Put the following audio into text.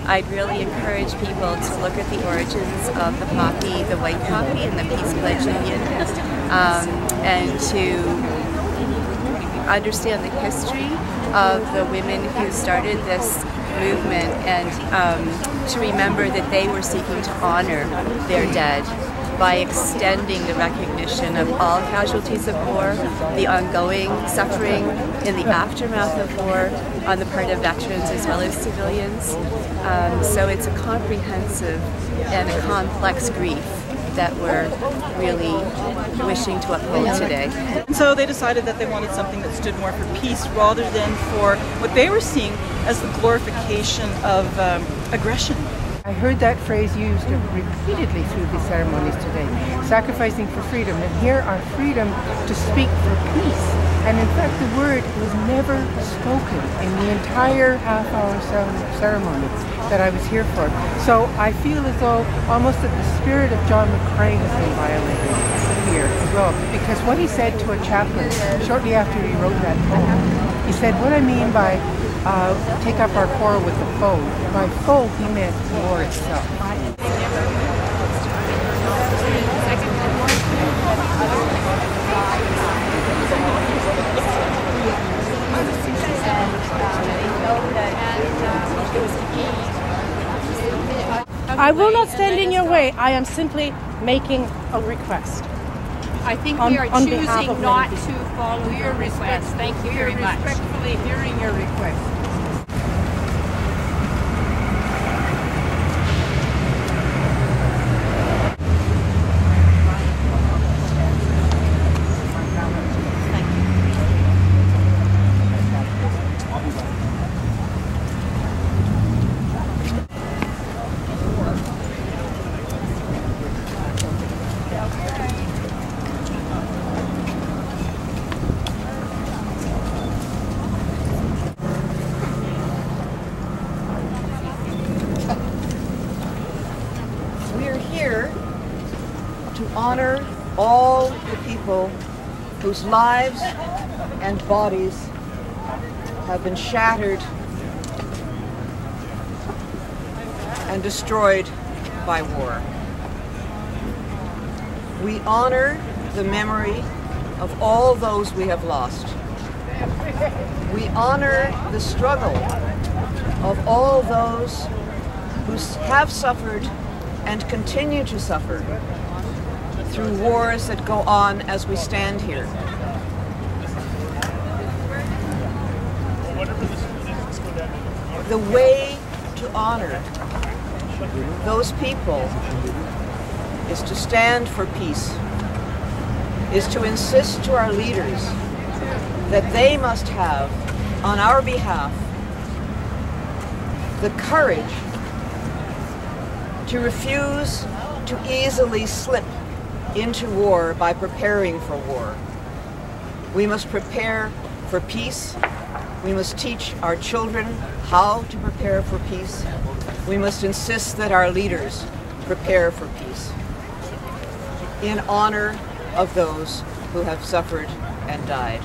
I'd really encourage people to look at the origins of the poppy, the white poppy, and the Peace Pledge Union, and to understand the history of the women who started this movement, and to remember that they were seeking to honor their dead by extending the recognition of all casualties of war, the ongoing suffering in the aftermath of war on the part of veterans as well as civilians. So it's a comprehensive and a complex grief that we're really wishing to uphold today. So they decided that they wanted something that stood more for peace rather than for what they were seeing as the glorification of aggression. I heard that phrase used repeatedly through the ceremonies today, sacrificing for freedom. And here our freedom to speak for peace. And in fact, the word was never spoken in the entire half-hour ceremony that I was here for. So I feel as though almost that the spirit of John McCrae has been violated here as well. Because what he said to a chaplain shortly after he wrote that poem, he said, what I mean by take up our quarrel with the foe. By foe, he meant war itself. I will not stand in your way. I am simply making a request. I think we are choosing not to follow your request. Thank you very much. We are respectfully hearing your request. To honor all the people whose lives and bodies have been shattered and destroyed by war. We honor the memory of all those we have lost. We honor the struggle of all those who have suffered and continue to suffer through wars that go on as we stand here. The way to honor those people is to stand for peace, is to insist to our leaders that they must have, on our behalf, the courage to refuse to easily slip into war by preparing for war. We must prepare for peace. We must teach our children how to prepare for peace. We must insist that our leaders prepare for peace in honor of those who have suffered and died.